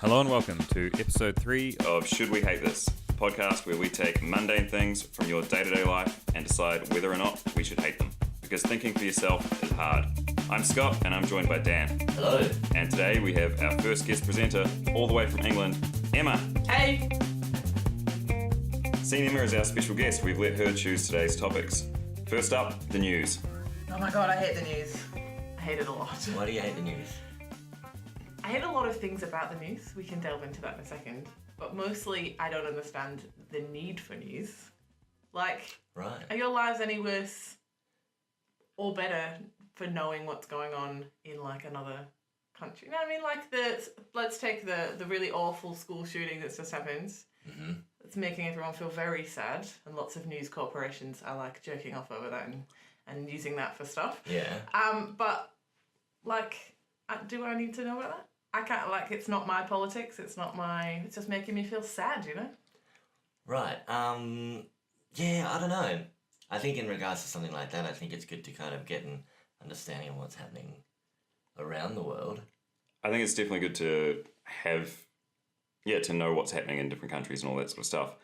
Hello and welcome to episode 3 of Should We Hate This? A podcast where we take mundane things from your day-to-day life and decide whether or not we should hate them. Because thinking for yourself is hard. I'm Scott and I'm joined by Dan. Hello. And today we have our first guest presenter all the way from England, Emma. Hey. Seeing Emma as our special guest, we've let her choose today's topics. First up, the news. Oh my god, I hate the news. I hate it a lot. Why do you hate the news? I hate a lot of things about the news. We can delve into that in a second. But mostly, I don't understand the need for news. Like, Right. are your lives any worse or better for knowing what's going on in, like, another country? You know what I mean? Like, let's take the really awful school shooting that's just happened. Mm-hmm. It's making everyone feel very sad, and lots of news corporations are, like, jerking off over that and using that for stuff. Yeah. But, like, do I need to know about that? I can't, like, it's not my politics, it's just making me feel sad, you know? Right. Yeah, I don't know. I think in regards to something like that, I think it's good to kind of get an understanding of what's happening around the world. I think it's definitely good to have, to know what's happening in different countries and all that sort of stuff.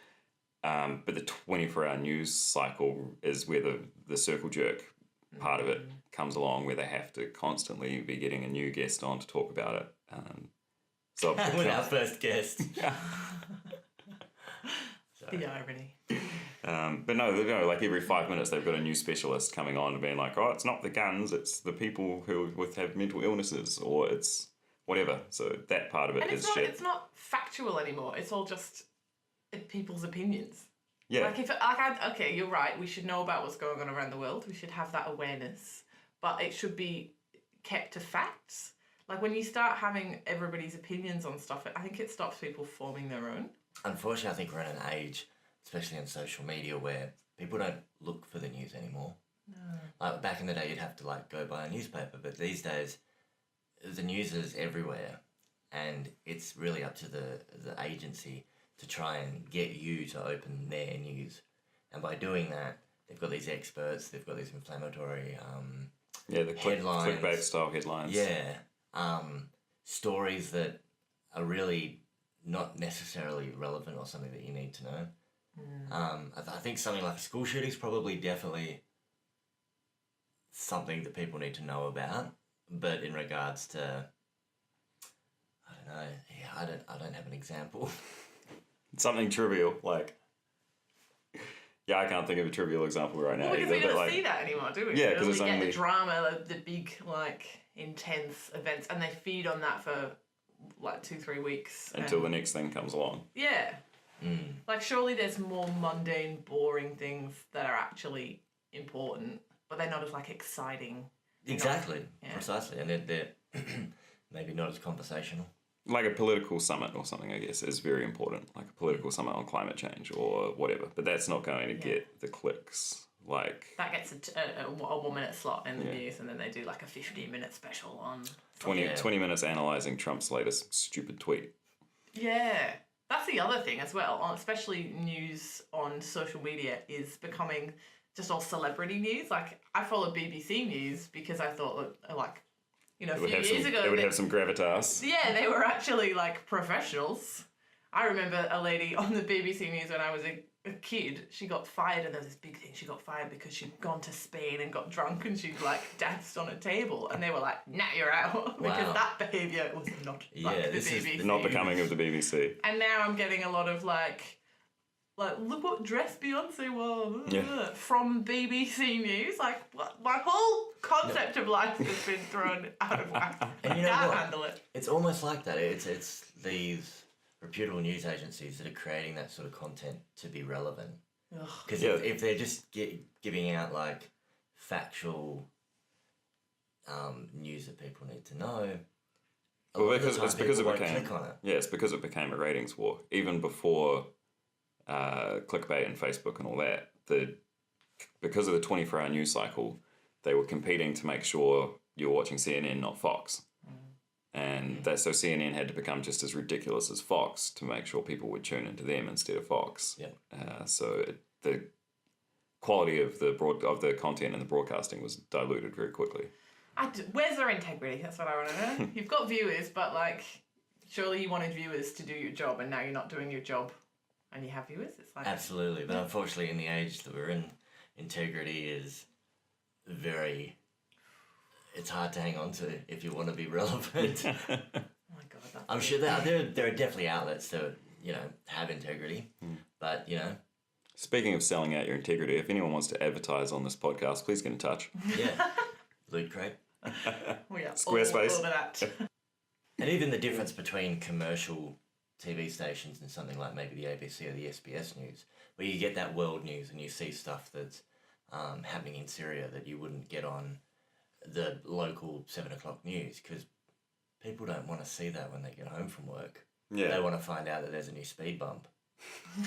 But the 24-hour news cycle is where the circle jerk part of it comes along, where they have to constantly be getting a new guest on to talk about it. So With our first guest. The irony. but no, like every 5 minutes they've got a new specialist coming on and being like, oh, it's not the guns, it's the people who have mental illnesses, or it's whatever. So that part of it is shit. It's not factual anymore. It's all just people's opinions. Yeah. Okay, you're right. We should know about what's going on around the world. We should have that awareness, but it should be kept to facts. Like, when you start having everybody's opinions on stuff, I think it stops people forming their own. Unfortunately, I think we're in an age, especially on social media, where people don't look for the news anymore. No. Like, back in the day, you'd have to, like, go buy a newspaper, but these days, the news is everywhere, and it's really up to the agency to try and get you to open their news. And by doing that, they've got these experts, they've got these inflammatory the headlines. clickbait style headlines. Yeah. Stories that are really not necessarily relevant or something that you need to know. I think something like a school shooting is probably definitely something that people need to know about. But in regards to, I don't know, I don't have an example. Something trivial, like... Yeah, I can't think of a trivial example right now. Well, because we don't like, see that anymore, do we? Yeah, because it's we get only... the drama, the big, like, intense events, and they feed on that for, like, 2-3 weeks. Until the next thing comes along. Yeah. Like, surely there's more mundane, boring things that are actually important, but they're not as, like, exciting. Exactly, precisely. And they're maybe not as conversational. Like a political summit or something, I guess, is very important. Like a political summit on climate change or whatever. But that's not going to get the clicks. Like... That gets a 1 minute slot in the news, and then they do, like, a 15-minute special on... 20 minutes analysing Trump's latest stupid tweet. Yeah. That's the other thing as well, especially news on social media is becoming just all celebrity news. Like, I follow BBC News because I thought, like, you know, a few years ago... They would have some gravitas. Yeah, they were actually, like, professionals. I remember a lady on the BBC News when I was a kid, she got fired, and there was this big thing, she got fired because she'd gone to Spain and got drunk and she'd, like, danced on a table, and they were like, nah, you're out. Because that behaviour was not like the BBC. Not becoming of the BBC. And now I'm getting a lot of, like, look what dress Beyonce wore from BBC News. Like, what? My whole concept of life has been thrown out of whack. And you know can't what? handle it. It's almost like that. It's these reputable news agencies that are creating that sort of content to be relevant. Because if they're just giving out, like, factual news that people need to know, it's because it became a ratings war. Even before clickbait and Facebook and all that, because of the 24-hour news cycle, they were competing to make sure you're watching CNN, not Fox. And so CNN had to become just as ridiculous as Fox to make sure people would tune into them instead of Fox. So the quality of the content and the broadcasting was diluted very quickly. Where's their integrity? That's what I want to know. You've got viewers, but, like, surely you wanted viewers to do your job, and now you're not doing your job, and you have viewers. It's like absolutely, but unfortunately, in the age that we're in, integrity is very. It's hard to hang on to if you want to be relevant. Oh my God, I'm sure there are definitely outlets that have integrity, but Speaking of selling out your integrity, if anyone wants to advertise on this podcast, please get in touch. Yeah, Loot Crate. Squarespace. All of that. And even the difference between commercial TV stations and something like maybe the ABC or the SBS News, where you get that world news and you see stuff that's happening in Syria that you wouldn't get on the local 7 o'clock news, because people don't want to see that when they get home from work. Yeah. They want to find out that there's a new speed bump.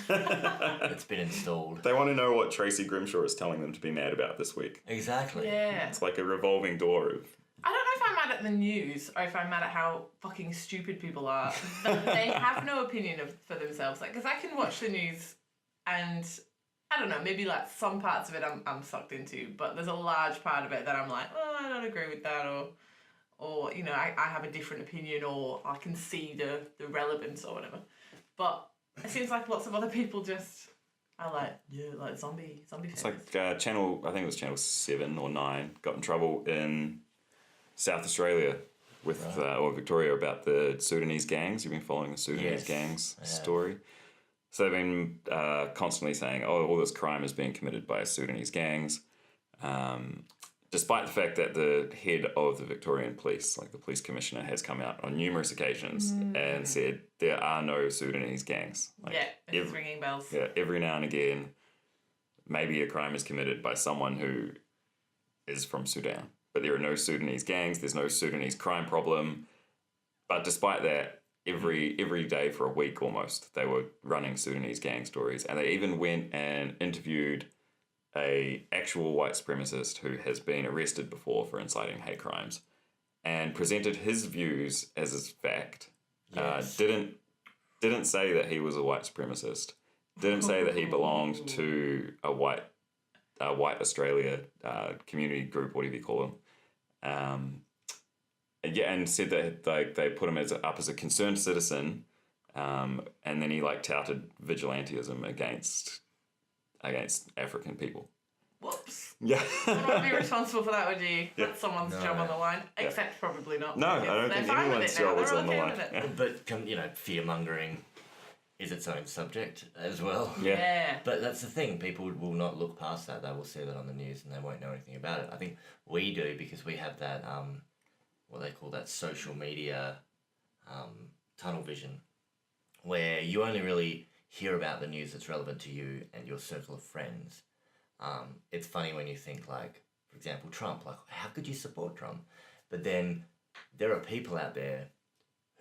It's been installed. They want to know what Tracy Grimshaw is telling them to be mad about this week. Exactly. Yeah. It's like a revolving door of... I don't know if I'm mad at the news or if I'm mad at how fucking stupid people are. They have no opinion for themselves. Like, because I can watch the news and I don't know, maybe like some parts of it I'm sucked into, but there's a large part of it that I'm like, oh, I don't agree with that, or I have a different opinion, or I can see the relevance or whatever. But it seems like lots of other people just are like, yeah, like zombie It's fans. like channel, I think it was channel 7 or 9, got in trouble in South Australia with or Victoria about the Sudanese gangs. You've been following the Sudanese gangs story. So they've been constantly saying, oh, all this crime is being committed by Sudanese gangs, despite the fact that the head of the Victorian police, like the police commissioner, has come out on numerous occasions and said there are no Sudanese gangs. Like, it's ringing bells. Yeah, every now and again, maybe a crime is committed by someone who is from Sudan. But there are no Sudanese gangs, there's no Sudanese crime problem. But despite that, every day for a week almost, they were running Sudanese gang stories. And they even went and interviewed a actual white supremacist who has been arrested before for inciting hate crimes and presented his views as a fact. Yes. Didn't say that he was a white supremacist. Didn't say that he belonged to a white Australia community group, whatever you call them. And said that they put him up as a concerned citizen, and then he touted vigilantism against African people. Whoops. Yeah. You won't be responsible for that, would you? That's someone's job on the line. Except probably not. No, I don't think anyone's job was on the line. But fear-mongering is its own subject as well. Yeah. But that's the thing, people will not look past that. They will see that on the news and they won't know anything about it. I think we do, because we have that, what they call that social media tunnel vision, where you only really hear about the news that's relevant to you and your circle of friends. It's funny when you think, like, for example, Trump. Like, how could you support Trump? But then there are people out there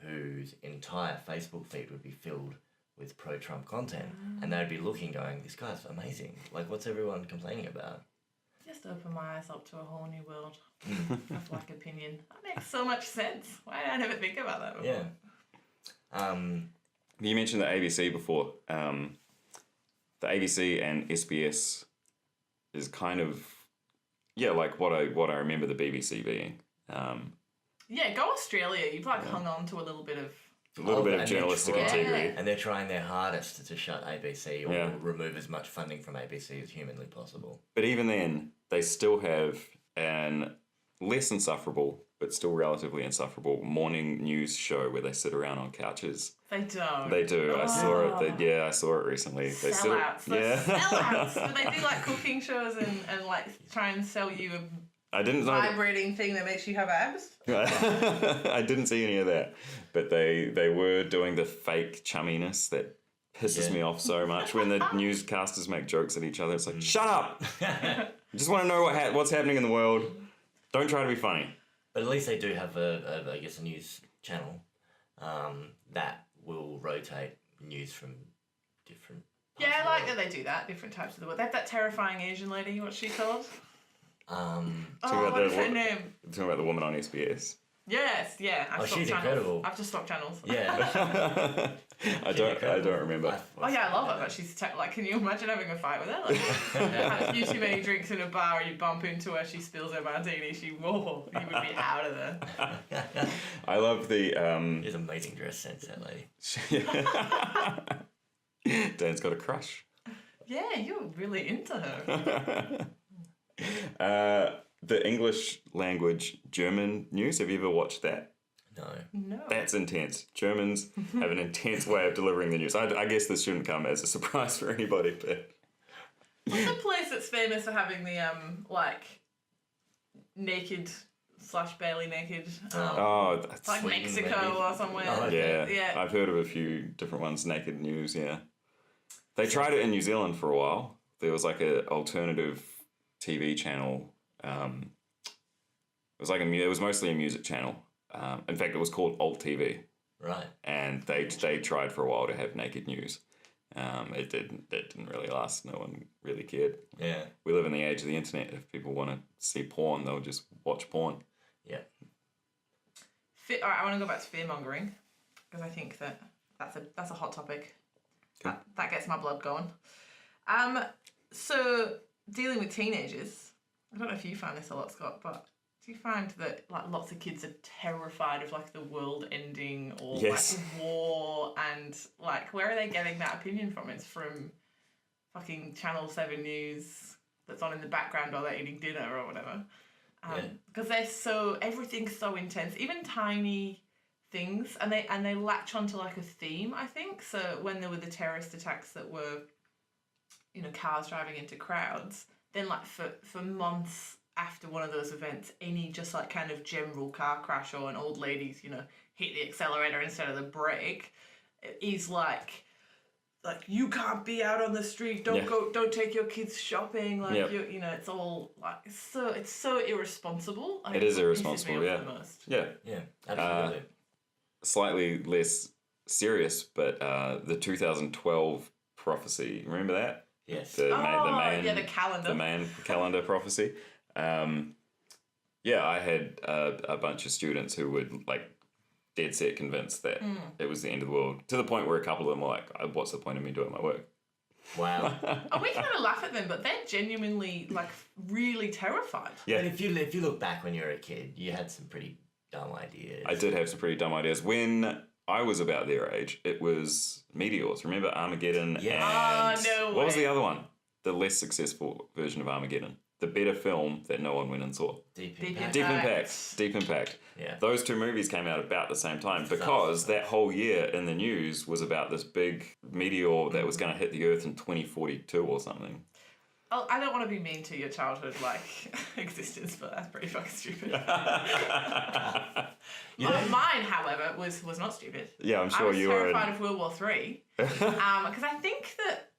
whose entire Facebook feed would be filled with pro-Trump content, and they'd be looking, going, this guy's amazing. Like, what's everyone complaining about? Just open my eyes up to a whole new world of opinion. That makes so much sense. Why did I never think about that before? Yeah. You mentioned the ABC before. The ABC and SBS is kind of like what I remember the BBC being. Go Australia. You've hung on to a little bit of journalistic integrity. And they're trying their hardest to shut ABC or remove as much funding from ABC as humanly possible. But even then, they still have an less insufferable, but still relatively insufferable morning news show where they sit around on couches. They don't. They do. Oh. I saw it. I saw it recently. They sellouts. Sellouts. But they do cooking shows and try and sell you a vibrating thing that makes you have abs. I didn't see any of that, but they were doing the fake chumminess that pisses me off so much when the newscasters make jokes at each other. It's like, shut up! I just want to know what's happening in the world. Don't try to be funny. But at least they do have a news channel that will rotate news from different parts I like that they do that, different types of the world. They have that terrifying Asian lady, what's she called? What's her name? Talking about the woman on SBS. Yes, yeah. She's incredible. I've just stopped channels. Yeah. I don't remember. Oh yeah, I love her, but she's like, can you imagine having a fight with her? Like, had a few too many drinks in a bar, you bump into her, she spills her martini, you would be out of there. I love the. She has amazing dress sense, that lady. Dan's got a crush. Yeah, you're really into her. The English language German news. Have you ever watched that? No. That's intense. Germans have an intense way of delivering the news. I guess this shouldn't come as a surprise for anybody, but... What's the place that's famous for having the, naked / barely naked? That's... Like Sweden, Mexico maybe. or somewhere. Oh, yeah, I've heard of a few different ones, naked news, yeah. They tried it in New Zealand for a while. There was like an alternative TV channel. It was mostly a music channel. In fact, it was called Alt TV. Right. And they tried for a while to have naked news. It didn't really last. No one really cared. Yeah. We live in the age of the internet. If people want to see porn, they'll just watch porn. Yeah. All right, I want to go back to fear mongering because I think that's a hot topic. Okay. That gets my blood going. So dealing with teenagers, I don't know if you find this a lot, Scott, but do you find that like lots of kids are terrified of like the world ending or Yes. like war, and like where are they getting that opinion from? It's from fucking Channel 7 News that's on in the background while they're eating dinner or whatever. Because everything's so intense, even tiny things, and they latch onto like a theme, I think. So when there were the terrorist attacks that were, cars driving into crowds, then like for months after one of those events, any just like kind of general car crash or an old lady's, hit the accelerator instead of the brake, is like you can't be out on the street, don't take your kids shopping, like it's all like it's so irresponsible. It is irresponsible, yeah. Yeah, absolutely. Slightly less serious, but the 2012 prophecy, remember that? Yes. The calendar. The man calendar prophecy. I had a bunch of students who were like dead set convinced that it was the end of the world, to the point where a couple of them were like, what's the point of me doing my work? Wow. We kind of laugh at them, but they're genuinely like really terrified. Yeah. And if you look back when you were a kid, you had some pretty dumb ideas. I did have some pretty dumb ideas. When I was about their age, it was meteors. Remember Armageddon? Yeah. And no way. What was the other one? The less successful version of Armageddon. The better film that no one went and saw. Deep Impact. Yeah. Those two movies came out about the same time because that whole year in the news was about this big meteor that was going to hit the Earth in 2042 or something. Oh, I don't want to be mean to your childhood existence, but that's pretty fucking stupid. Mine, however, was not stupid. Yeah, I'm sure you were. I was terrified of World War III because I think that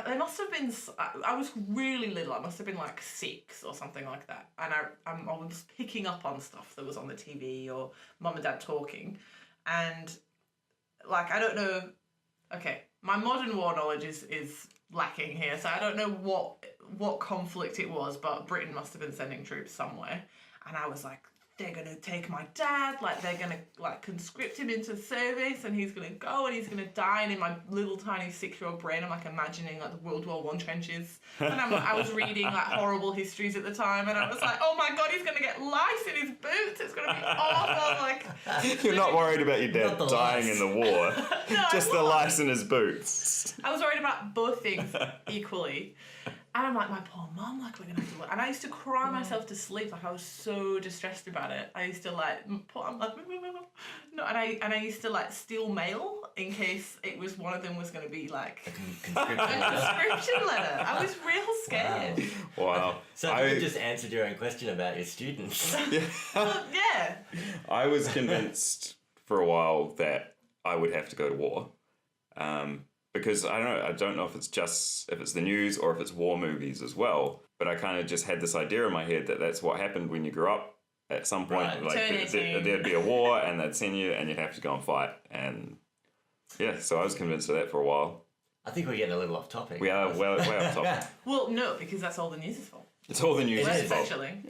there must have been. I was really little. I must have been like 6 or something like that, and I was picking up on stuff that was on the TV or mum and dad talking, and like I don't know. Okay, my modern war knowledge is lacking here, so I don't know what conflict it was, but Britain must have been sending troops somewhere, and I was like, they're gonna take my dad, like they're gonna like conscript him into service, and he's gonna go and he's gonna die. And in my little tiny 6-year-old brain, I'm like imagining like the World War I trenches, and I was reading like horrible histories at the time, and I was like, oh my god, he's gonna get lice in his boots. It's gonna be awful. Like you're not worried about your dad dying in the war, no, just the lice in his boots. I was worried about both things equally. And I'm like, my poor mum, like, we're going to have to work. And I used to cry myself to sleep. Like, I was so distressed about it. I used to, like, I'm like, no. And I used to, like, steal mail in case it was one of them was going to be, like, a conscription letter. I was real scared. Wow. So you just answered your own question about your students. Well, yeah. I was convinced for a while that I would have to go to war. Because I don't know if it's the news or if it's war movies as well, but I kind of just had this idea in my head that that's what happened when you grew up. At some point, right. like there'd be a war and they'd send you and you'd have to go and fight. And yeah, so I was convinced of that for a while. I think we're getting a little off topic. We are way off topic. Well, no, because that's all the news is for. It's all the news. Essentially.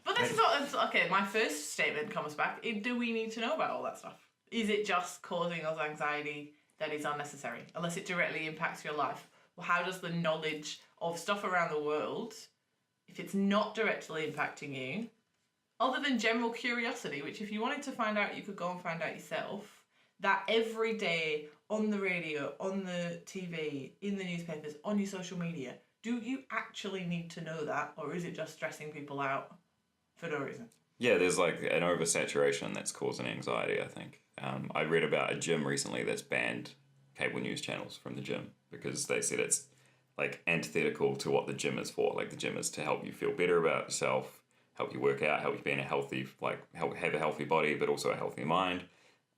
But this is not... Okay, my first statement comes back. Do we need to know about all that stuff? Is it just causing us anxiety that is unnecessary? Unless it directly impacts your life. Well, how does the knowledge of stuff around the world, if it's not directly impacting you, other than general curiosity, which if you wanted to find out, you could go and find out yourself, that every day on the radio, on the TV, in the newspapers, on your social media, do you actually need to know that, or is it just stressing people out for no reason? Yeah, there's like an oversaturation that's causing anxiety, I think. I read about a gym recently that's banned cable news channels from the gym because they said it's like antithetical to what the gym is for. Like the gym is to help you feel better about yourself, help you work out, help you be in a healthy, have a healthy body, but also a healthy mind.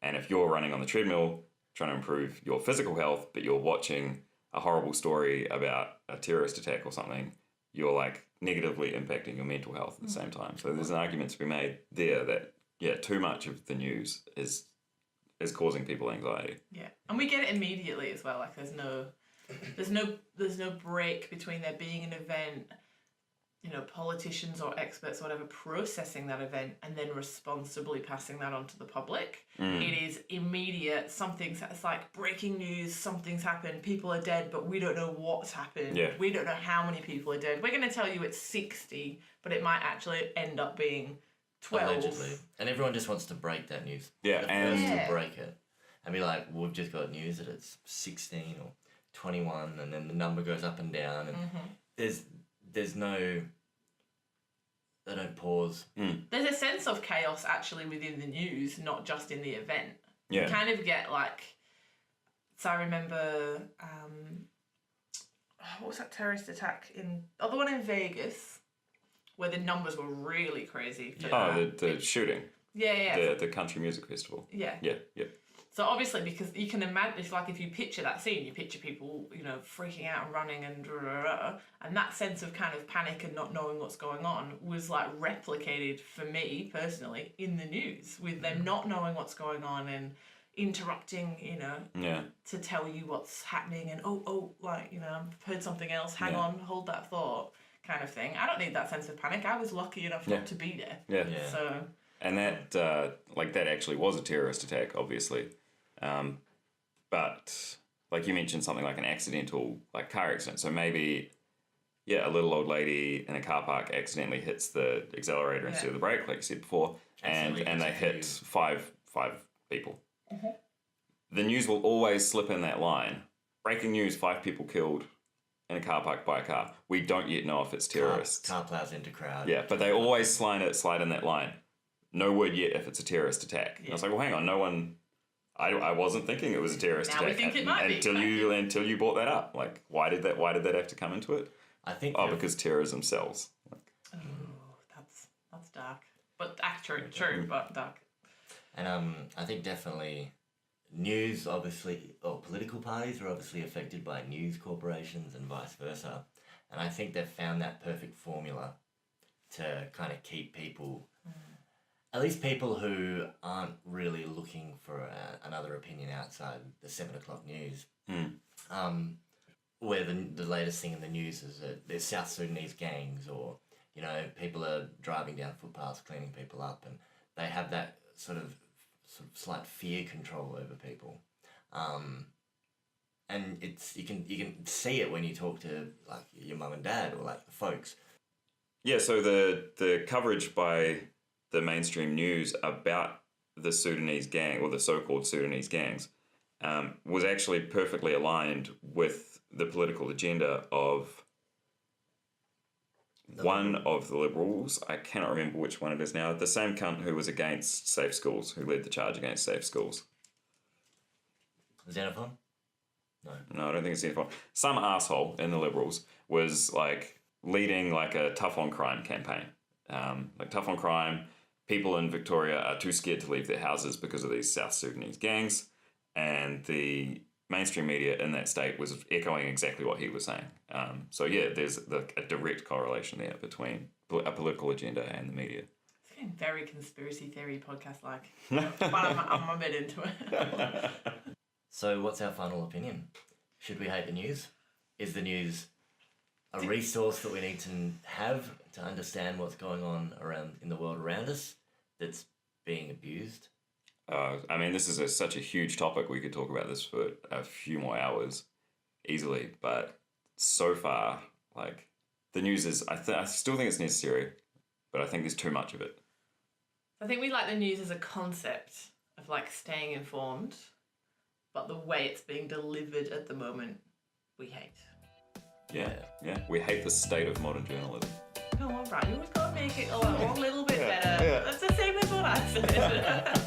And if you're running on the treadmill trying to improve your physical health, but you're watching a horrible story about a terrorist attack or something, you're like negatively impacting your mental health at the same time. So there's an argument to be made there that, yeah, too much of the news is causing people anxiety. Yeah, and we get it immediately as well. Like there's no break between there being an event, you know, politicians or experts or whatever processing that event and then responsibly passing that on to the public. It is immediate. It's like breaking news, something's happened, people are dead, but we don't know what's happened. Yeah. We don't know how many people are dead. We're going to tell you it's 60, but it might actually end up being 12. Allegedly. And everyone just wants to break that news. Yeah, To break it. And be like, we've just got news that it's 16 or 21, and then the number goes up and down, and there's no... They don't pause. There's a sense of chaos actually within the news, not just in the event. Yeah. You kind of get like... So I remember... what was that terrorist attack in... Oh, the one in Vegas, where the numbers were really crazy. The shooting. Yeah. The country music festival. Yeah. Yeah. So obviously, because you can imagine, if you picture that scene, you picture people, you know, freaking out and running and and that sense of kind of panic and not knowing what's going on was like replicated for me personally in the news, with them not knowing what's going on and interrupting, you know, to tell you what's happening and like, you know, I've heard something else. Hang on, hold that thought, kind of thing. I don't need that sense of panic. I was lucky enough not to be there. Yeah. So. And that that actually was a terrorist attack, obviously. But like you mentioned, something like an accidental like car accident. So maybe, a little old lady in a car park accidentally hits the accelerator instead of the brake, like you said before, and they hit five people. The news will always slip in that line. Breaking news: 5 people killed in a car park by a car. We don't yet know if it's terrorists. Car plows into crowd. Yeah, but they always slide in that line. No word yet if it's a terrorist attack. And I was like, well, hang on, no one... I wasn't thinking it was a terrorist attack. Now we think it might be. Until you brought that up. Like, why did that have to come into it? I think... because terrorism sells. Oh, that's dark. But true, but dark. And I think definitely news, obviously, or political parties are obviously affected by news corporations and vice versa. And I think they've found that perfect formula to kind of keep people... At least people who aren't really looking for another opinion outside the 7 o'clock news. Where the latest thing in the news is that there's South Sudanese gangs, or, you know, people are driving down footpaths, cleaning people up, and they have that sort of slight fear control over people. And you can see it when you talk to like your mum and dad or like the folks. Yeah, so the coverage by the mainstream news about the Sudanese gang, or the so-called Sudanese gangs, was actually perfectly aligned with the political agenda of one of the Liberals. I cannot remember which one it is now. The same cunt who was against safe schools, who led the charge against safe schools. Xenophon? No, I don't think it's Xenophon. Some asshole in the Liberals was like leading like a tough on crime campaign. Like tough on crime, people in Victoria are too scared to leave their houses because of these South Sudanese gangs, and the mainstream media in that state was echoing exactly what he was saying. So yeah, there's a direct correlation there between a political agenda and the media. It's getting very conspiracy theory podcast-like, but I'm a bit into it. So what's our final opinion? Should we hate the news? Is the news a resource that we need to have to understand what's going on in the world around us that's being abused? I mean, this is such a huge topic. We could talk about this for a few more hours easily, but so far, like, the news is, I still think it's necessary, but I think there's too much of it. I think we like the news as a concept of, like, staying informed, but the way it's being delivered at the moment, we hate. Yeah. We hate the state of modern journalism. Oh, all right. You always got to make it a little bit better. Yeah. That's the same as what I said.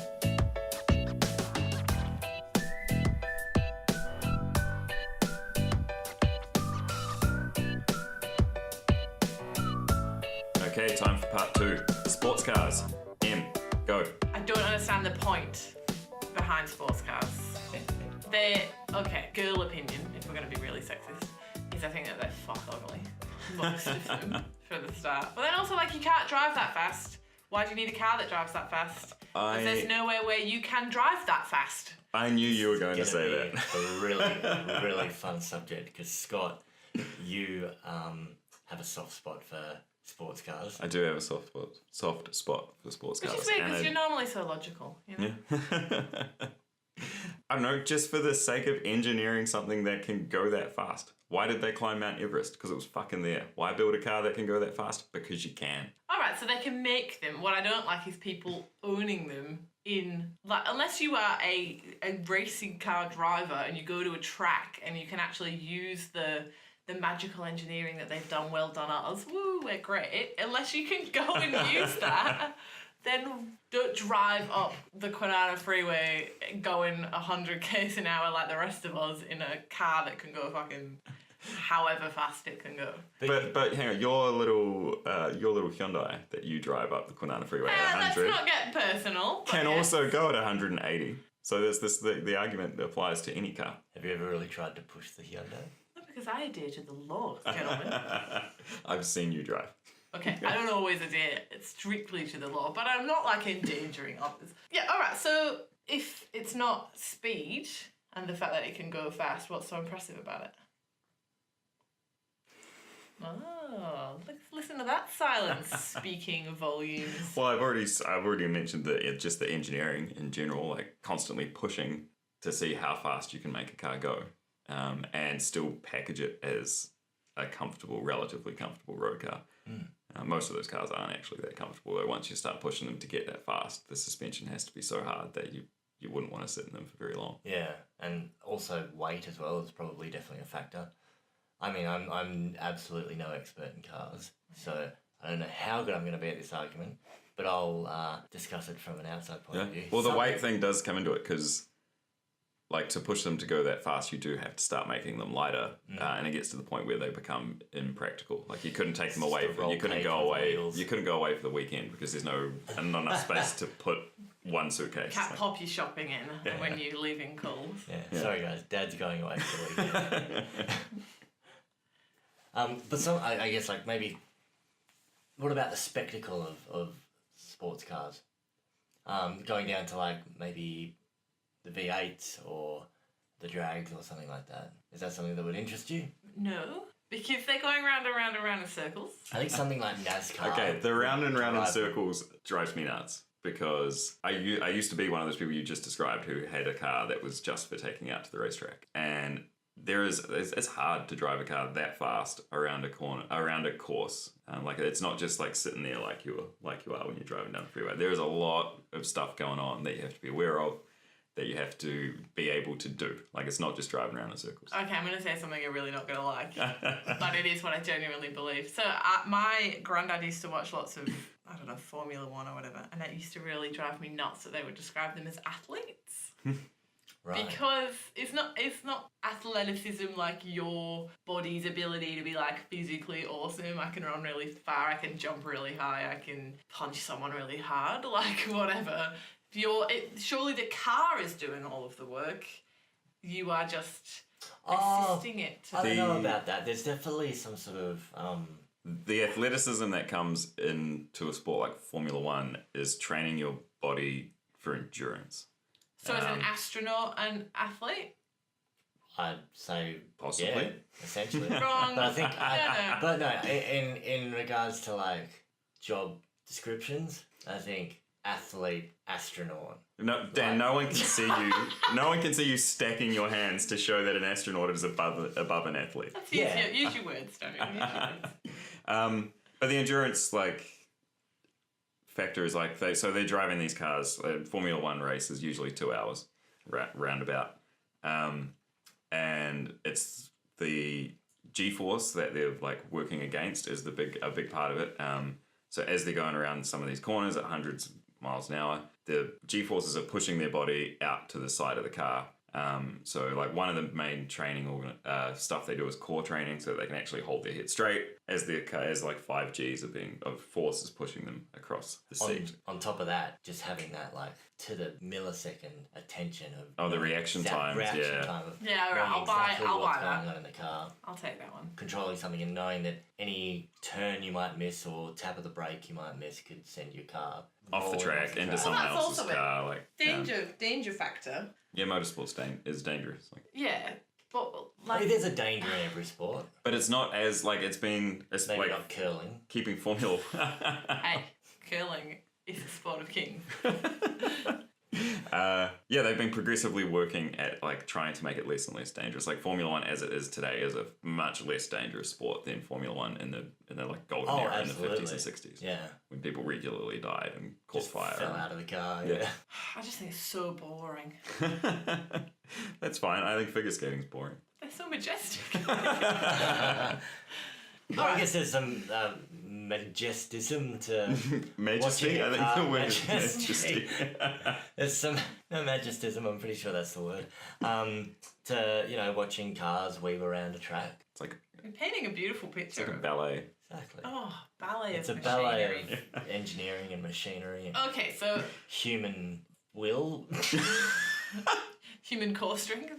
Okay, time for part 2. Sports cars. Go. I don't understand the point behind sports cars. Girl opinion, if we're going to be really sexist, is I think that they're fuck ugly. Most of them, for the start. But then also, like, you can't drive that fast. Why do you need a car that drives that fast? Because there's nowhere where you can drive that fast. I knew you were going to say that. A really, really fun subject, because Scott, you have a soft spot for sports cars. I do have a soft spot for sports cars. Which is weird, because you're normally so logical, you know? Yeah. I don't know, just for the sake of engineering something that can go that fast. Why did they climb Mount Everest? Because it was fucking there. Why build a car that can go that fast? Because you can. Alright, so they can make them. What I don't like is people owning them in, like, unless you are a racing car driver and you go to a track and you can actually use the magical engineering that they've done, well done us, woo, we're great. Unless you can go and use that, then don't drive up the Kwinana freeway going 100 k's an hour like the rest of us in a car that can go fucking however fast it can go. But hang on, your little Hyundai that you drive up the Kwinana freeway at 100 let's not get personal. can also go at 180. So there's the argument that applies to any car. Have you ever really tried to push the Hyundai? No, because I adhere to the law, gentlemen. I've seen you drive. Okay, I don't always adhere strictly to the law, but I'm not, like, endangering others. Yeah, alright, so if it's not speed and the fact that it can go fast, what's so impressive about it? Oh, listen to that silence speaking volumes. Well, I've already mentioned just the engineering in general, like constantly pushing to see how fast you can make a car go, and still package it as a relatively comfortable road car. Most of those cars aren't actually that comfortable, though. Once you start pushing them to get that fast, the suspension has to be so hard that you wouldn't want to sit in them for very long. Yeah, and also weight as well is probably definitely a factor. I mean, I'm absolutely no expert in cars, so I don't know how good I'm going to be at this argument, but I'll discuss it from an outside point of view. Well, the weight thing does come into it, because, like, to push them to go that fast, you do have to start making them lighter, and it gets to the point where they become impractical. Like, you couldn't take them away. You couldn't go away. You couldn't go away for the weekend because there's not enough space to put one suitcase. Can't pop your shopping in when you're leaving Coles. Yeah. Sorry guys, Dad's going away for the weekend. But I guess, like, maybe, what about the spectacle of sports cars? Going down to, like, maybe the V8s or the drags or something like that. Is that something that would interest you? No, because they're going round and round and round in circles. I think something like NASCAR. Okay, the round and round in circles drives me nuts, because I used to be one of those people you just described who had a car that was just for taking out to the racetrack, and it's hard to drive a car that fast around a course. Like, it's not just like sitting there like you are when you're driving down the freeway. There is a lot of stuff going on that you have to be aware of, that you have to be able to do. Like, it's not just driving around in circles. Okay, I'm going to say something you're really not going to like, but it is what I genuinely believe. So my granddad used to watch lots of, I don't know, Formula 1 or whatever, and that used to really drive me nuts that they would describe them as athletes. Right. Because it's not athleticism like your body's ability to be, like, physically awesome. I can run really far, I can jump really high, I can punch someone really hard, like, whatever. Surely the car is doing all of the work. You are just assisting it. I don't know about that. There's definitely some sort of the athleticism that comes into a sport like Formula 1 is training your body for endurance. So is an astronaut an athlete? I'd say Possibly. yeah, essentially. Wrong. But I think, No. but no, in regards to like job descriptions, I think athlete, astronaut. No, Dan, no one can see you. No one can see you stacking your hands to show that an astronaut is above an athlete. That's Yeah. use your words, don't you? Use your words. But the endurance factor is they're driving these cars. A Formula One race is usually 2 hours, roundabout, and it's the G-force that they're working against is a big part of it. So as they're going around some of these corners at hundreds of miles an hour, the G-forces are pushing their body out to the side of the car. So one of the main training stuff they do is core training, so they can actually hold their head straight as 5 G's of force is pushing them across the seat. On top of that, just having that to the millisecond attention of the reaction times, time of Yeah, right. knowing I'll buy what's that. going on in the car, I'll take that one. controlling something and knowing that any turn you might miss or tap of the brake you might miss could send your car Off the track into Well, someone that's else's also it. car. Danger factor. Yeah, motorsports is dangerous. Yeah, but I mean, there's a danger in every sport. But it's not as it's Maybe not curling. keeping Formula. hey, curling is a sport of kings. They've been progressively working at trying to make it less and less dangerous. Formula One as it is today is a much less dangerous sport than Formula One in the golden era in the 50s and 60s. Yeah. When people regularly died and caused fire. Fell out of the car. Yeah. Yeah. I just think it's so boring. That's fine. I think figure skating's boring. They're so majestic. I guess there's some majestism to Majesty? watching a I think car. the word is majesty. There's some majestism. I'm pretty sure that's the word. To watching cars weave around a track. It's like You're painting a beautiful picture. a ballet. Exactly. Oh, ballet It's a of ballet machinery. of engineering and machinery and Okay, so human will. human core strength.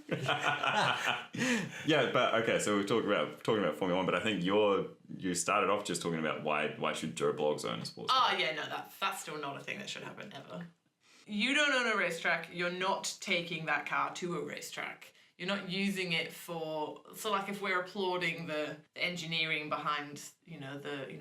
Yeah, but okay, so we're talking about Formula One, but I think you started off just talking about why should Joe Bloggs own a sports car? Oh yeah, no, that's still not a thing that should happen ever. You don't own a racetrack. You're not taking that car to a racetrack. You're not using it for if we're applauding the engineering behind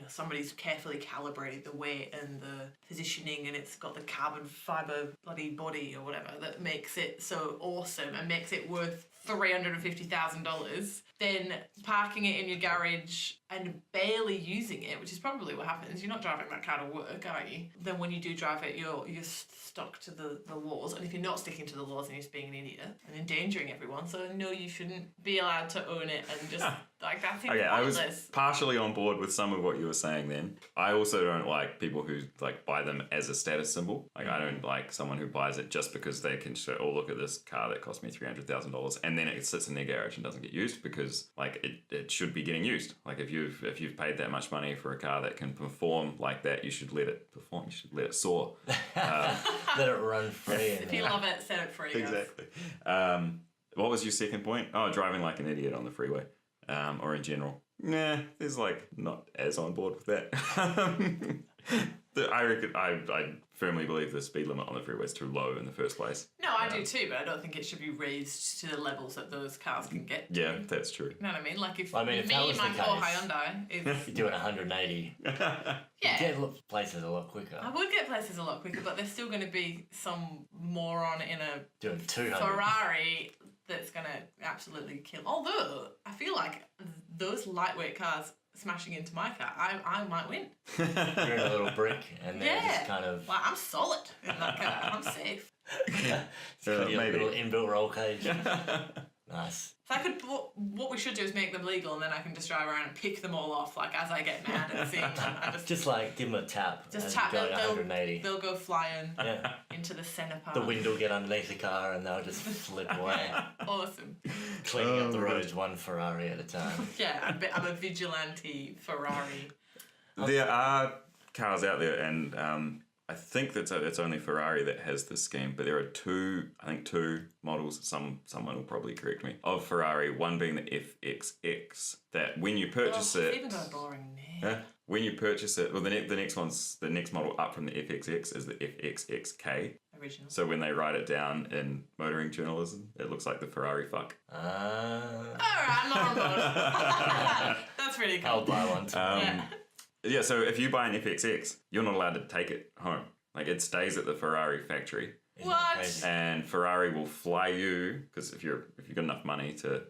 somebody's carefully calibrated the weight and the positioning and it's got the carbon fiber bloody body or whatever that makes it so awesome and makes it worth $350,000, then parking it in your garage and barely using it, which is probably what happens. You're not driving that car to work, are you? Then when you do drive it, you're stuck to the laws. And if you're not sticking to the laws, then you're just being an idiot and endangering everyone. So no, you shouldn't be allowed to own it and just that seems Okay, I was pointless. partially on board with some of what you were saying then. I also don't like people who buy them as a status symbol. I don't like someone who buys it just because they can show, oh, look at this car that cost me $300,000 and then it sits in their garage and doesn't get used because it should be getting used. If you've paid that much money for a car that can perform like that, you should let it perform. You should let it soar. Let it run free. If you love it, set it free. guys. Exactly. What was your second point? Oh, driving like an idiot on the freeway. Or in general. Nah, there's not as on board with that. I reckon I firmly believe the speed limit on the freeway is too low in the first place. No, I do too, but I don't think it should be raised to the levels that those cars can get to. Yeah, that's true. You know what I mean? If if that was my the core case, Hyundai is... You do it 180. yeah. You get places a lot quicker. I would get places a lot quicker, but there's still going to be some moron in a Doing 200. Ferrari that's going to absolutely kill. Although, I feel like those lightweight cars smashing into my car, I might win. You're in a little brick and they're just kind of... I'm solid in that car. I'm safe. Your maybe. little inbuilt roll cage. Nice. So what we should do is make them legal and then I can just drive around and pick them all off like as I get mad and seeing them. I Just give them a tap. Just and tap go them. 180. They'll go flying Yeah. into the centre part. The wind will get underneath the car and they'll just slip away. Awesome. Cleaning up the roads one Ferrari at a time. Yeah, I'm a vigilante Ferrari. There are cars out there, and I think it's only Ferrari that has this scheme, but there are two models, someone will probably correct me, of Ferrari, one being the FXX, that when you purchase it... It's even got a boring name. When you purchase it, well, the next model up from the FXX is the FXXK, Original. So when they write it down in motoring journalism, it looks like the Ferrari fuck. All right, I'm not on board. That's really cool. I'll buy one too. Yeah, so if you buy an FXX, you're not allowed to take it home. Like, it stays at the Ferrari factory. What? And Ferrari will fly you, because if you've got enough money to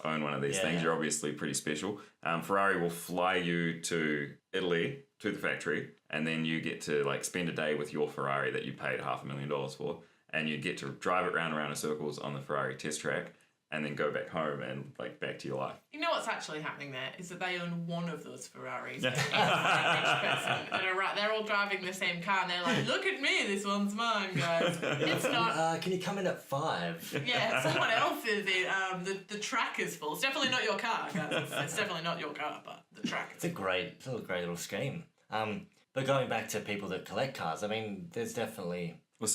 own one of these things, you're obviously pretty special. Ferrari will fly you to Italy, to the factory, and then you get to like spend a day with your Ferrari that you paid $500,000 for, and you get to drive it round in circles on the Ferrari test track, and then go back home and like back to your life. You know what's actually happening there is that they own one of those Ferraris. They're all driving the same car, and they're like, "Look at me, this one's mine, guys." It's not. Can you come in at 5? Yeah, someone else is it. The track is full. It's definitely not your car, guys. It's definitely not your car, but the track. It's a great little scheme. But going back to people that collect cars, I mean, there's definitely. Well,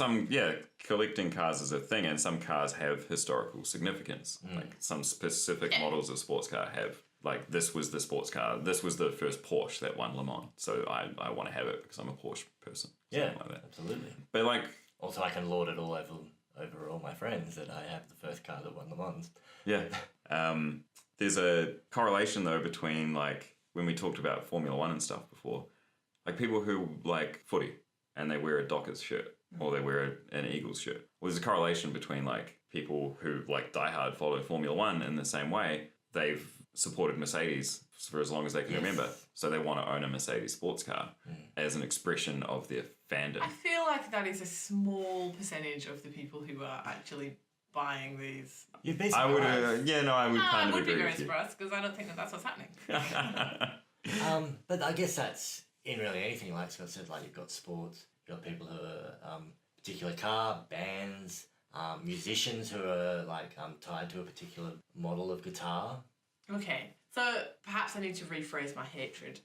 collecting cars is a thing, and some cars have historical significance. Like some specific models of sports car have, like, this was the sports car, this was the first Porsche that won Le Mans, so I want to have it because I'm a Porsche person. Yeah, like that. Absolutely. But like, also I can lord it all over all my friends that I have the first car that won Le Mans. Yeah. There's a correlation though between, like, when we talked about Formula 1 and stuff before, like people who like footy and they wear a Dockers shirt or they wear an Eagles shirt. Well, there's a correlation between like people who like diehard follow Formula 1 in the same way. They've supported Mercedes for as long as they can remember. So they want to own a Mercedes sports car as an expression of their fandom. I feel like that is a small percentage of the people who are actually buying these. You'd be surprised. I would kind of agree with you. I would be very surprised because I don't think that's what's happening. But I guess that's in really anything. Like Scott said, like you've got sports, you've got people who are particular car, bands, musicians who are like tied to a particular model of guitar. Okay, so perhaps I need to rephrase my hatred.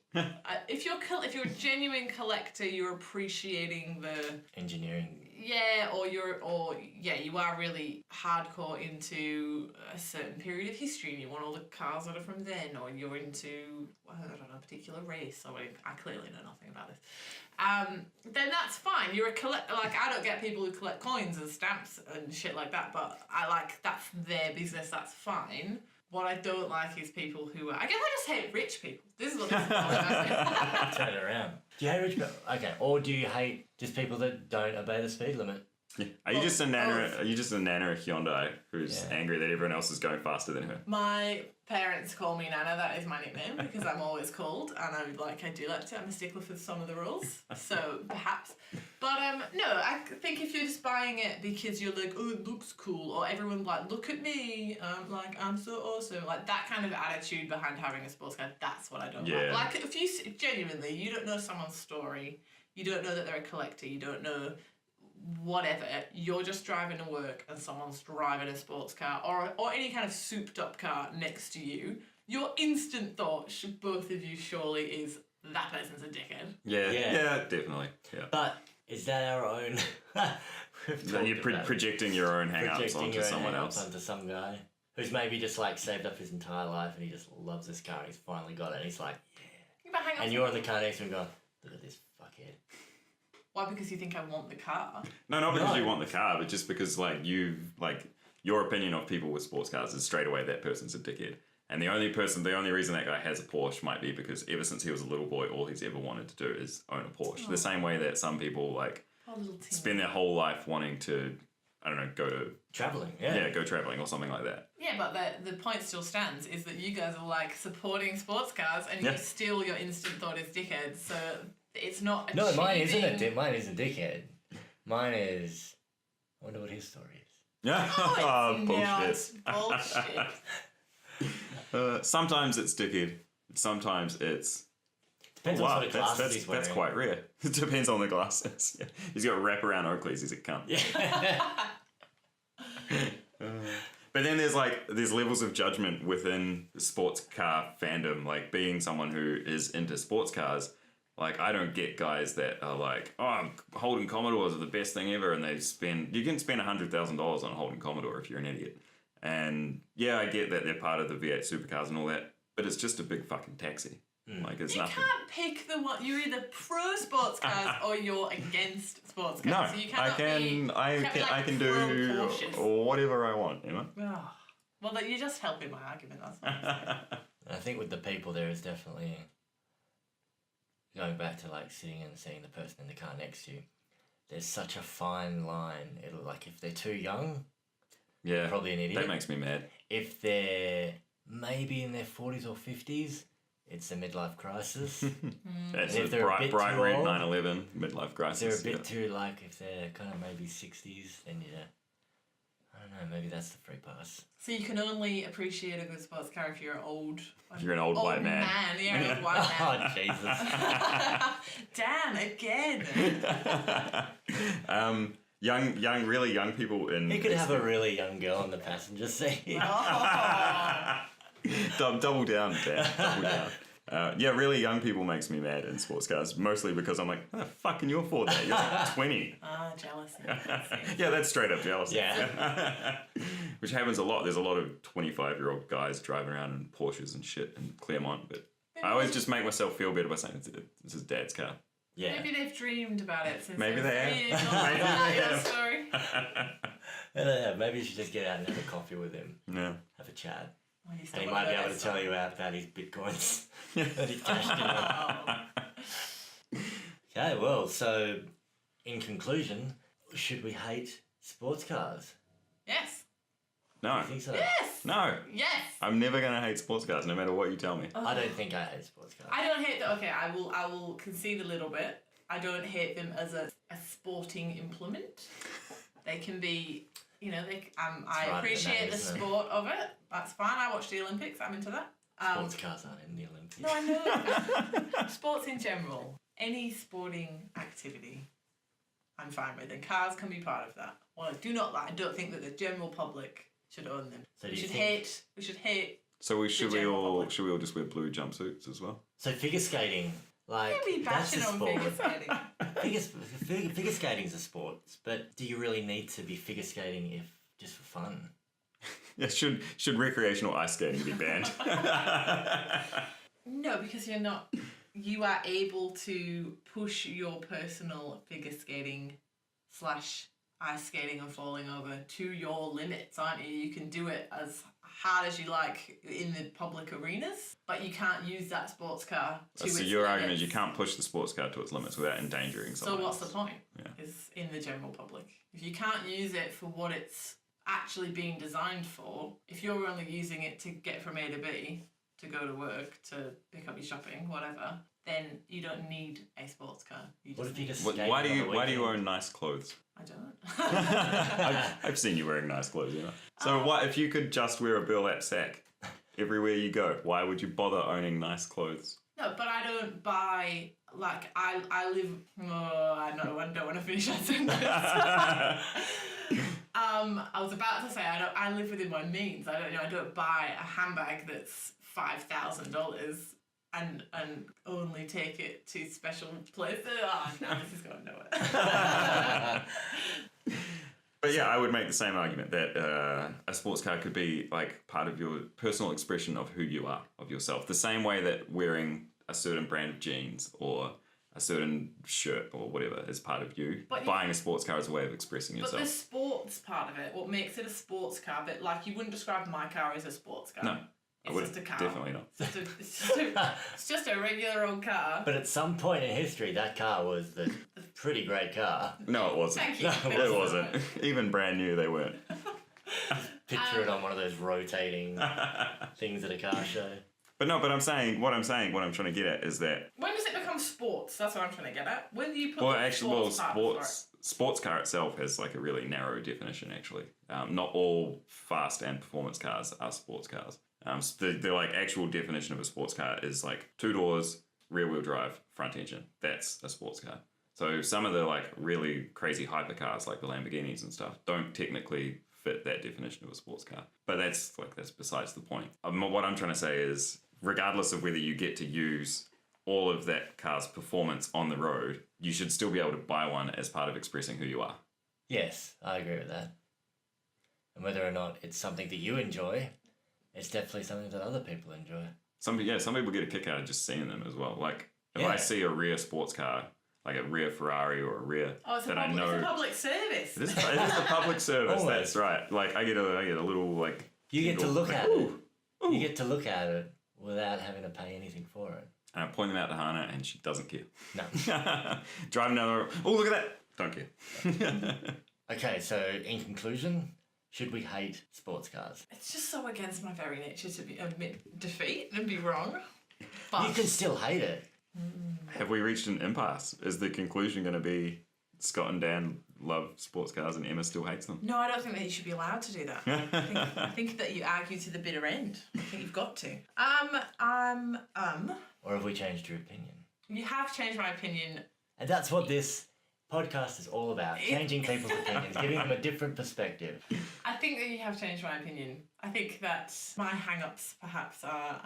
If you're a genuine collector, you're appreciating the engineering. Yeah, you are really hardcore into a certain period of history and you want all the cars that are from then, or you're into, I don't know, a particular race, or I clearly know nothing about this. Then that's fine. You're a collector. Like, I don't get people who collect coins and stamps and shit like that, but that's their business, that's fine. What I don't like is people who I guess I just hate rich people. This is what this is all about. Turn it around. Do you hate rich people? Okay. Or do you hate just people that don't obey the speed limit? Yeah. Are you just a nana Hyundai who's angry that everyone else is going faster than her? My parents call me Nana. That is my nickname because I'm always called, and I'm a stickler for some of the rules. So perhaps, but no, I think if you're just buying it because you're like, oh, it looks cool, or everyone like, look at me, I'm so awesome, like that kind of attitude behind having a sports car. That's what I don't like. Like if you genuinely, you don't know someone's story, you don't know that they're a collector, you don't know. Whatever, you're just driving to work and someone's driving a sports car or any kind of souped up car next to you, your instant thought, both of you surely, is that person's a dickhead. Yeah, definitely. Yeah. But is that our own? You're projecting your own hang-ups onto someone else. Onto some guy who's maybe just like saved up his entire life and he just loves this car and he's finally got it and he's like, yeah. And you're in the car next to him going, look at this fuckhead. Why? Because you think I want the car? No, not because you want the car, but just because your opinion of people with sports cars is straight away that person's a dickhead. And the only reason that guy has a Porsche might be because ever since he was a little boy, all he's ever wanted to do is own a Porsche. The same way that some people spend their whole life wanting to, I don't know, go to traveling. Go traveling or something like that. Yeah, but the point still stands is that you guys are like supporting sports cars, and you still your instant thought is dickhead. So. It's not achieving... No, mine isn't mine isn't dickhead. Mine is... I wonder what his story is. Yeah. No, it's bullshit. Sometimes it's dickhead. Sometimes it's... Depends on what glasses he's wearing. That's quite rare. It depends on the glasses. Yeah. He's got wraparound Oakleys. He's a cunt. Yeah. But then there's levels of judgment within the sports car fandom. Like, being someone who is into sports cars... Like, I don't get guys that are like, oh, Holden Commodores are the best thing ever, and you can spend $100,000 on a Holden Commodore if you're an idiot. And yeah, I get that they're part of the V8 supercars and all that, but it's just a big fucking taxi. Like it's You nothing. can't pick the one. You're either pro sports cars or you're against sports cars. No, So you I cannot can. be, I you can't be can. like I can pro do Porsches. whatever I want. You know. Oh. Well, you're just helping my argument. That's all. I think with the people there is definitely going back to like sitting and seeing the person in the car next to you. There's such a fine line. It'll like if they're too young, Yeah. probably an idiot. That makes me mad. If they're maybe in their 40s or 50s, it's a midlife crisis. That's if a they're a bit bright too red old, 911 midlife crisis. They're a bit yeah. too like if they're kind of maybe 60s, then I don't know, maybe that's the free pass. So you can only appreciate a good sports car if you're old. If you're an old white man. Yeah, an old white man. Oh, Jesus. Dan, again. Really young people in. You could have a really young girl on the passenger seat. Oh. Double down, Dan. Double down. Yeah, really young people makes me mad in sports cars, mostly because I'm like, how the fuck can you afford that? You're like 20. Jealousy. Yeah, that's straight up jealousy. Yeah. Which happens a lot. There's a lot of 25-year-old guys driving around in Porsches and shit in Claremont, but I always just make myself feel better by saying this is Dad's car. Yeah. Maybe they've dreamed about it since Maybe they have. Maybe Maybe they your have. story. Maybe you should just get out and have a coffee with him, Yeah. have a chat. Well, he's And he still might be one of able to those, tell so- you about his bitcoins that he cashed in on. Oh. Okay, well, so in conclusion, should we hate sports cars? Yes. No. I think so. Yes. No. Yes. I'm never going to hate sports cars, no matter what you tell me. I don't think I hate sports cars. I don't hate them. Okay, I will concede a little bit. I don't hate them as a sporting implement. They can be, I right at the appreciate name, the isn't it? sport of it. That's fine. I watch the Olympics. I'm into that. Sports cars aren't in the Olympics. No, I know. Sports in general. Any sporting activity, I'm fine with. And cars can be part of that. Well, I don't think that the general public should own them. So we do you should hate. So should we general all public. just wear blue jumpsuits as well? So figure skating, like Maybe that's a bashing on sport. figure skating. Figure skating's a sport, but do you really need to be figure skating if just for fun? Yeah, should recreational ice skating be banned? No, because you are able to push your personal figure skating / ice skating and falling over to your limits, aren't you? You can do it as hard as you like in the public arenas, but you can't use that sports car to its So your argument is limits. you can't push the sports car to its limits without endangering So someone what's the else. point? Yeah. Is in the general public. If you can't use it for what it's actually being designed for, if you're only using it to get from A to B, to go to work, to pick up your shopping, whatever, then you don't need a sports car. What if you just Why skate do on the you weekend? own nice clothes? I don't. I've seen you wearing nice clothes, So what if you could just wear a burlap sack everywhere you go? Why would you bother owning nice clothes? No, but I don't buy, like, I live, I don't want to finish that sentence. I was about to say, I live within my means. I don't buy a handbag that's $5,000 and only take it to special places. Oh, no, this is going nowhere. But yeah, I would make the same argument that a sports car could be like part of your personal expression of who you are, of yourself. The same way that wearing a certain brand of jeans or a certain shirt or whatever is part of you. But Buying a sports car is a way of expressing But the yourself. sports part of it, what makes it a sports car, but like you wouldn't describe my car as a sports car. No, It's I just a car. definitely not. It's just a regular old car. But at some point in history, that car was the pretty great car. No, it wasn't. Thank you. No, it wasn't. Even brand new, they weren't. Picture it on one of those rotating things at a car show. But no, what I'm trying to get at is that When does it become sports? That's what I'm trying to get at. When do you put well, the actually, sports part before it? sports car itself has like a really narrow definition. Actually, not all fast and performance cars are sports cars. The like actual definition of a sports car is like 2 doors, rear wheel drive, front engine. That's a sports car. So some of the like really crazy hypercars like the Lamborghinis and stuff don't technically fit that definition of a sports car. But that's besides the point. What I'm trying to say is, regardless of whether you get to use all of that car's performance on the road, you should still be able to buy one as part of expressing who you are. Yes, I agree with that. And whether or not it's something that you enjoy, it's definitely something that other people enjoy. some people get a kick out of just seeing them as well. Like if I see a rare sports car, like a rare Ferrari or a rare it's a public service. It is the public service. That's right. Like I get a little like. You get to look at it. You get to look at it without having to pay anything for it. And I point them out to Hannah, and she doesn't care. No. Driving down the road. Oh, look at that! Don't care. Okay, so in conclusion, should we hate sports cars? It's just so against my very nature to admit defeat and be wrong. But You can still hate it. Have we reached an impasse? Is the conclusion going to be Scott and Dan love sports cars and Emma still hates them? No, I don't think that you should be allowed to do that. I think that you argue to the bitter end. I think you've got to. Or have we changed your opinion? You have changed my opinion. And that's what this podcast is all about. Changing people's opinions, giving them a different perspective. I think that you have changed my opinion. I think that my hang-ups perhaps are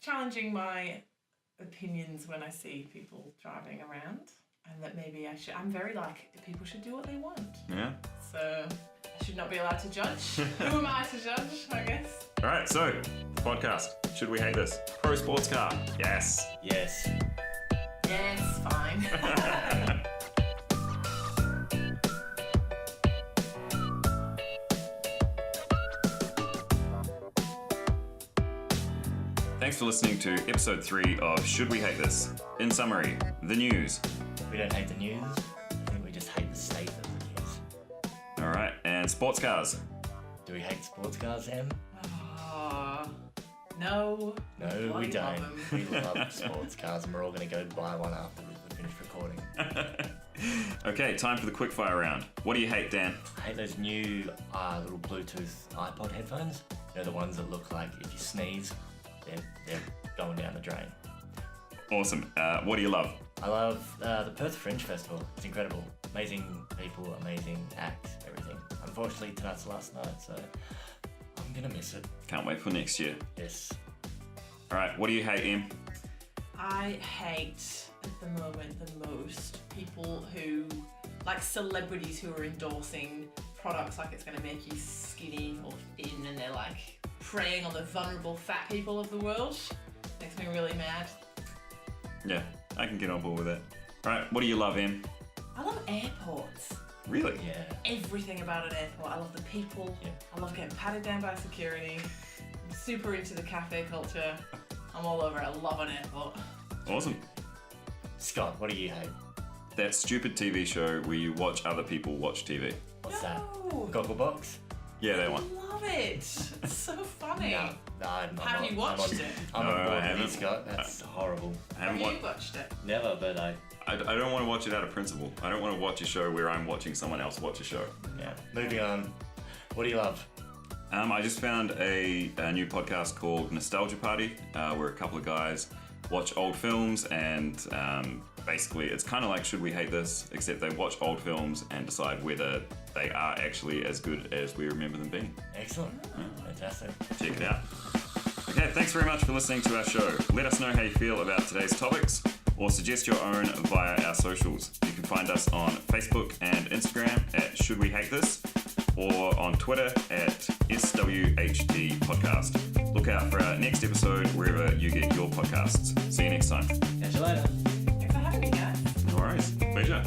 challenging my opinions when I see people driving around. And that maybe I'm very like, people should do what they want. Yeah. So I should not be allowed to judge. Who am I to judge, I guess? All right, so podcast. Should we hate this? Pro sports car. Yes. Yes. Yes, fine. Thanks for listening to episode 3 of Should We Hate This? In summary, the news. We don't hate the news. I think we just hate the state of the news. All right, and sports cars. Do we hate sports cars, Em? No. No, we Bloody don't. love We love sports cars, and we're all going to go buy one after we finish recording. Okay, time for the quickfire round. What do you hate, Dan? I hate those new little Bluetooth iPod headphones. You know, the ones that look like if you sneeze, they're going down the drain. Awesome. What do you love? I love the Perth Fringe Festival. It's incredible. Amazing people, amazing acts, everything. Unfortunately, tonight's the last night, so I'm going to miss it. Can't wait for next year. Yes. All right, what do you hate, Em? I hate at the moment the most people who, like celebrities who are endorsing products like it's going to make you skinny or thin, and they're like preying on the vulnerable fat people of the world. Makes me really mad. Yeah, I can get on board with that. All right, what do you love, Em? I love airports. Really? Yeah. Everything about an airport. I love the people. Yeah. I love getting patted down by security. I'm super into the cafe culture. I'm all over it. I love an airport. Awesome. Scott, what do you hate? That stupid TV show where you watch other people watch TV. What's that? No. Gogglebox? Yeah, that one. I love it. It's so funny. No, I'm Have not, you watched it? I'm No, on I board with haven't. you, Scott. That's horrible. I Have haven't you watched it? Never, but I don't want to watch it out of principle. I don't want to watch a show where I'm watching someone else watch a show. yeah. Moving on. What do you love? I just found a new podcast called Nostalgia Party, where a couple of guys watch old films, and basically it's kind of like Should We Hate This, except they watch old films and decide whether they are actually as good as we remember them being. Excellent. Fantastic. Check it out. Okay, thanks very much for listening to our show. Let us know how you feel about today's topics, or suggest your own via our socials. You can find us on Facebook and Instagram at Should We Hate This, or on Twitter at SWHD Podcast. Look out for our next episode wherever you get your podcasts. See you next time. Catch you later. Thanks for having me, guys. No worries. Pleasure.